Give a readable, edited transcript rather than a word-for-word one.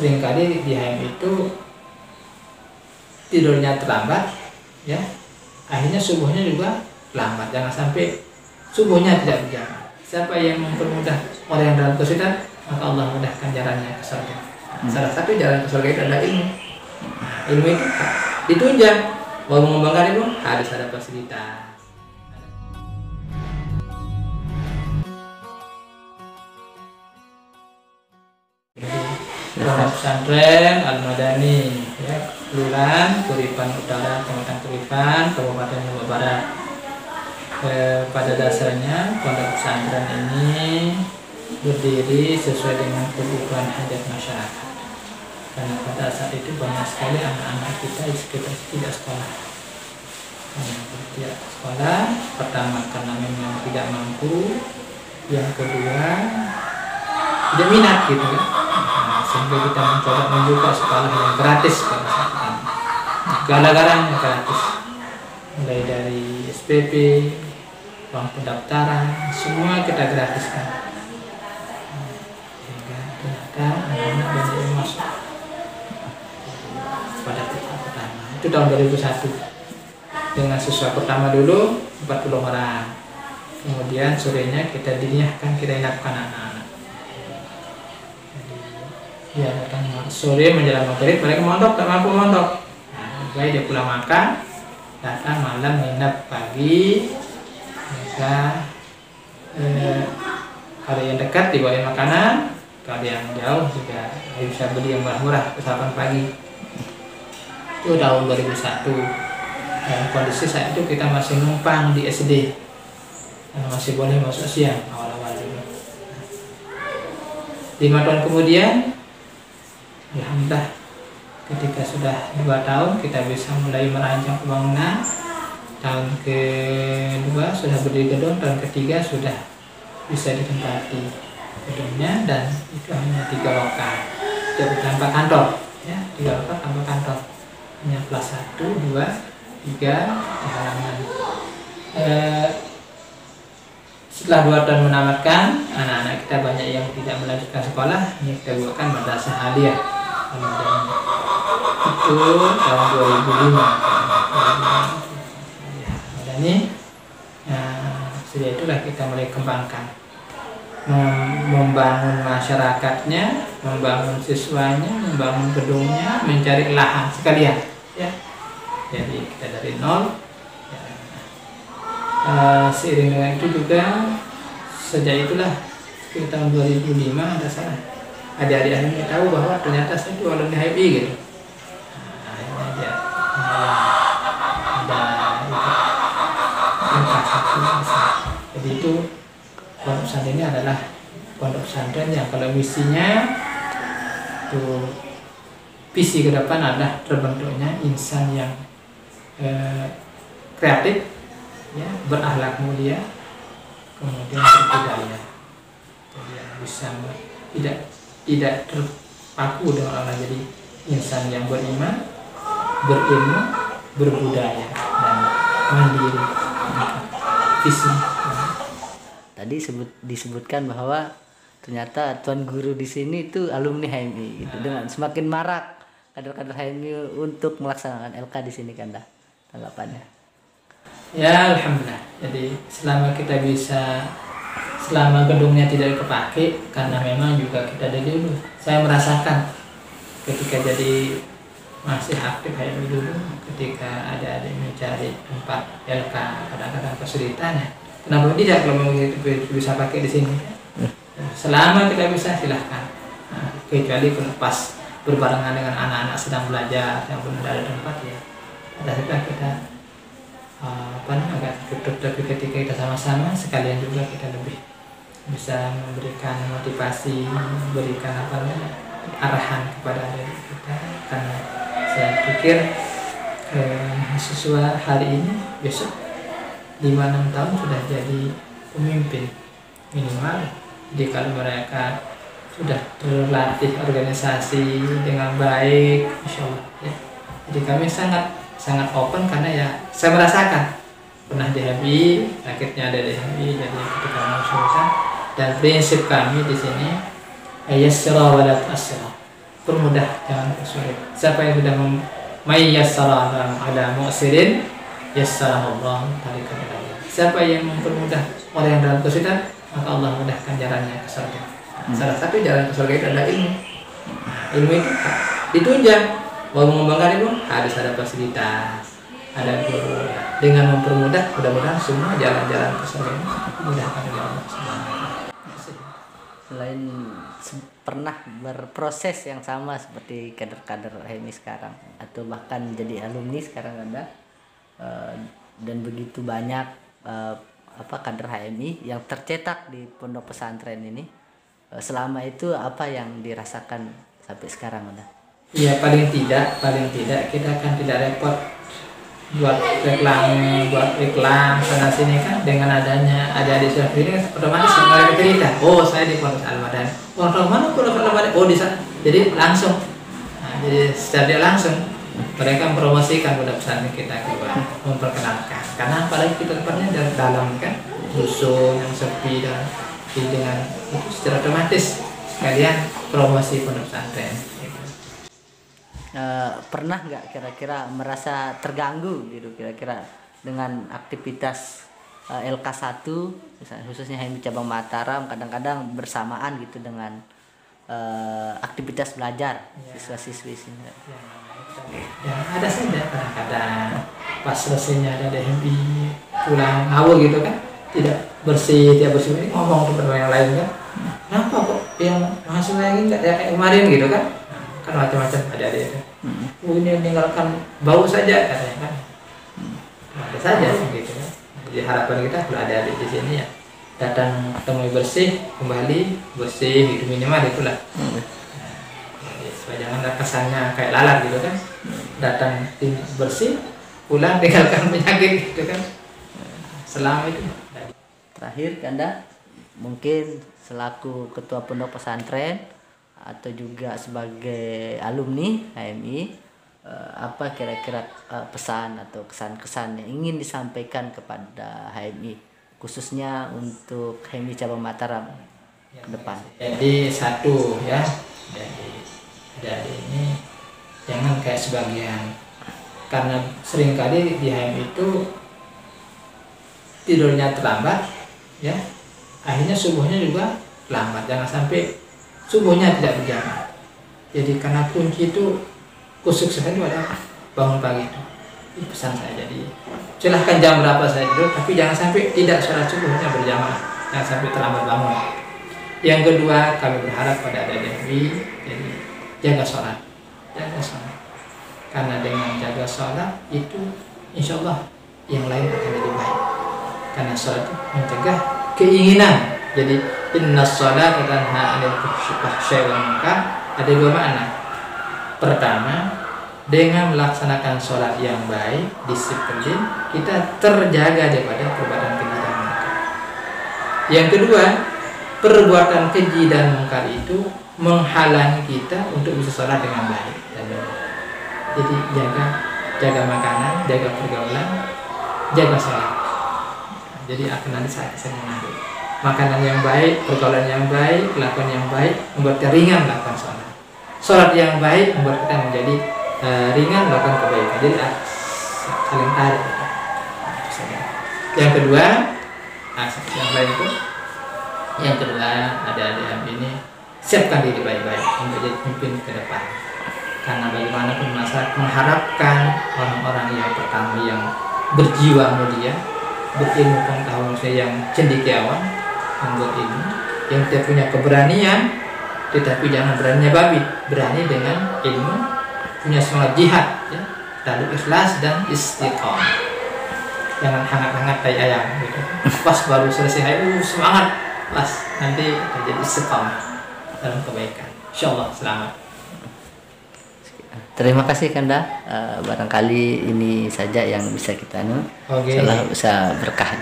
seringkali di HMI itu tidurnya terlambat, ya, akhirnya subuhnya juga lambat. Jangan sampai subuhnya tidak berjamaah. Siapa yang mempermudah orang yang dalam kesulitan, maka Allah mudahkan jalannya ke surga. Salah satu jalan ke surga itu adalah ilmu. Nah, ilmu itu ditunjang. Mau mengembangkan ilmu harus ada fasilitas. Pondok Pesantren Al-Madani, ya, Kelurahan Kuripan Utara, Kecamatan Kuripan, Kabupaten Lombok Barat. Pada dasarnya pondok pesantren ini berdiri sesuai dengan kebutuhan hajat masyarakat. Karena pada saat itu banyak sekali anak-anak kita di sekitar tidak sekolah. Karena tidak sekolah, pertama karena memang tidak mampu, yang kedua tidak minat gitu kan. Sehingga kita mencoba membuka sekolah yang gratis pada saat itu. Segala-galanya gratis, mulai dari SPP, uang pendaftaran, semua kita gratiskan. Sehingga ternyata anak-anak banyak yang masuk pada tahap pertama. Itu tahun 2001. Dengan siswa pertama dulu 40 orang. Kemudian sorenya kita diniahkan, kita inapkan anak-anak. Ya, datang sore menjelang maghrib, mereka mondok, tak mampu mondok. Nah, baik dia pulang makan, datang malam nginep pagi. Mereka kalau yang dekat dibawain makanan, kalau yang jauh juga bisa beli yang murah-murah sarapan pagi. Itu tahun 2001. Dan kondisi saat itu kita masih numpang di SD, masih boleh masuk siang awal-awal dulu. 5 tahun kemudian, alhamdulillah, ketika sudah 2 tahun kita bisa mulai merancang pembangunan. Tahun kedua sudah berdiri gedung, tahun ketiga sudah bisa ditempati gedungnya, dan itu hanya 3 lokal, jadi tanpa kantor, ya, 3 lokal tanpa kantor, hanya kelas 1, 2, 3 di halaman. Setelah 2 tahun menamatkan, anak-anak kita banyak yang tidak melanjutkan sekolah, ini kita buatkan madrasah aliyah. Itu tahun 2005. Ini sudah itulah kita mulai kembangkan, membangun masyarakatnya, membangun siswanya, membangun gedungnya, mencari lahan sekalian, ya. Jadi kita dari nol, ya. Seiring dengan itu juga sejak itulah sekitar tahun 2005 ada salah adik-adik akhirnya tahu bahwa ternyata saya itu alumni HMI gitu. Akhirnya dia jadi itu pondok pesantren ini adalah pondok pesantren yang kalau misinya itu visi ke depan adalah terbentuknya insan yang kreatif, ya, berakhlak mulia, kemudian berbudaya. Jadi yang bisa tidak terpaku dengan orang, jadi insan yang beriman, berilmu, berbudaya, dan mandiri. Visi. Tadi disebutkan bahwa ternyata tuan guru di sini itu alumni HMI gitu. Dengan semakin marak kader-kader HMI untuk melaksanakan LK di sini, kan dah tanggapannya. Ya, alhamdulillah. Jadi selama gedungnya tidak dipakai, karena memang juga kita dari dulu, saya merasakan ketika jadi masih aktif HMI dulu, ketika ada mencari tempat LK kadang-kadang kesulitan, ya. Kenapa tidak kalau mau bisa pakai di sini? Selama kita bisa, silahkan. Kecuali pas berbarengan dengan anak-anak sedang belajar yang belum ada tempat, ya. Pada saat kita agak tutup, tapi ketika kita sama-sama sekalian juga kita lebih bisa memberikan motivasi, memberikan arahan kepada adik kita, karena saya pikir mahasiswa hari ini besok 5-6 tahun sudah jadi pemimpin minimal. Jadi kalau mereka sudah terlatih organisasi dengan baik, insya Allah, ya. Jadi kami sangat open, karena ya saya merasakan pernah di HMI, sakitnya ada di HMI, jadi ketika mengusulkan, dan prinsip kami di sini yassira wa la tu'assira. permudah, jangan persulit. Siapa yang sudah may yassara ala mu'sirin yassarahullah tariqan ilaihi. Siapa yang mempermudah orang yang dalam kesulitan, maka Allah mudahkan jalannya ke surga. Salah satu jalan ke surga itu adalah ilmu. Ilmu itu ditunjang. Mau mengembangkan ilmu harus ada fasilitas, ada guru. Dengan mempermudah, mudah-mudahan semua jalan-jalan ke surga ini dimudahkan oleh Allah Subhanahu wa taala. Selain pernah berproses yang sama seperti kader-kader HMI sekarang atau bahkan jadi alumni sekarang ada dan begitu banyak kader HMI yang tercetak di pondok pesantren ini, selama itu apa yang dirasakan sampai sekarang ada? Ya paling tidak kita kan tidak repot buat iklan sana sini kan. Dengan adanya adik-adik sudah ini otomatis mereka cerita, oh saya di Pondok Al-Madani, pondok mana Pondok Al-Madani, oh di sana. Jadi langsung, jadi secara langsung mereka mempromosikan pondok pesantren kita keluar, memperkenalkan. Karena apalagi kita tempatnya dari dalam kan, dusun yang sepi dan dengan itu secara otomatis sekalian promosi pondok pesantren. Pernah nggak kira-kira merasa terganggu gitu kira-kira dengan aktivitas LK1 misalnya khususnya HMI cabang Mataram kadang-kadang bersamaan gitu dengan aktivitas belajar siswa-siswi sini? Ya ada saja kadang-kadang pas selesainya ada HMI pulang awal gitu kan, tidak bersih ini ngomong ke yang lain kan, kenapa kok yang mahasiswa ini nggak kayak kemarin gitu kan macam-macam ada itu. Ini meninggalkan bau saja katanya kan. Ada saja gitu kan. Jadi harapan kita kalau ada di sini ya datang ketemu bersih, kembali bersih gitu minimal itulah. Supaya jangan kesannya kayak lalat gitu kan. Datang bersih, pulang tinggalkan penyakit gitu kan. Selama itu. Terakhir Anda mungkin selaku ketua pondok pesantren atau juga sebagai alumni HMI, apa kira-kira pesan atau kesan-kesan yang ingin disampaikan kepada HMI khususnya untuk HMI cabang Mataram ke depan? Jadi satu ya, jadi ini jangan kayak sebagian, karena seringkali di HMI itu tidurnya terlambat ya, akhirnya subuhnya juga lambat. Jangan sampai subuhnya tidak berjamaah. Jadi karena kunci itu kesuksesan itu adalah bangun pagi itu. Ini pesan saya. Jadi silahkan jam berapa saya tidur, tapi jangan sampai tidak sholat subuhnya berjamaah, jangan sampai terlambat bangun. Yang kedua, kami berharap pada adik-adik, jadi jaga sholat. Karena dengan jaga sholat itu insya Allah yang lain akan jadi baik. Karena sholat itu mencegah keinginan. Jadi inna sholata tanha 'anil fahsya'i wal munkar, ada dua makna. Pertama, dengan melaksanakan sholat yang baik, disiplin, kita terjaga daripada perbuatan keji dan munkar. Yang kedua, perbuatan keji dan munkar itu menghalangi kita untuk bisa sholat dengan baik dan benar. Jadi jaga makanan, jaga pergaulan, jaga sholat. Jadi akan nanti saya mengadu makanan yang baik, pergaulan yang baik, kelakuan yang baik membuat kita ringan melakukan sholat. Sholat yang baik membuat kita menjadi ringan melakukan kebaikan. Jadi saling tarik. Yang kedua, yang kedua ada ini siapkan diri baik-baik untuk jadi pemimpin ke depan. Karena bagaimanapun masyarakat mengharapkan orang-orang yang pertama yang berjiwa mulia, berilmu pengetahuan yang cendekiawan, membuat ilmu, yang tidak punya keberanian, tetapi jangan beraninya babi, berani dengan ilmu, punya semangat jihad, ya, lalu ikhlas dan istiqomah. Jangan hangat-hangat tai ayam, gitu. Pas baru selesai, semangat, pas nanti jadi istiqomah dalam kebaikan. Insyaallah selamat. Terima kasih Kanda, barangkali ini saja yang bisa kita Okay. bisa berkah.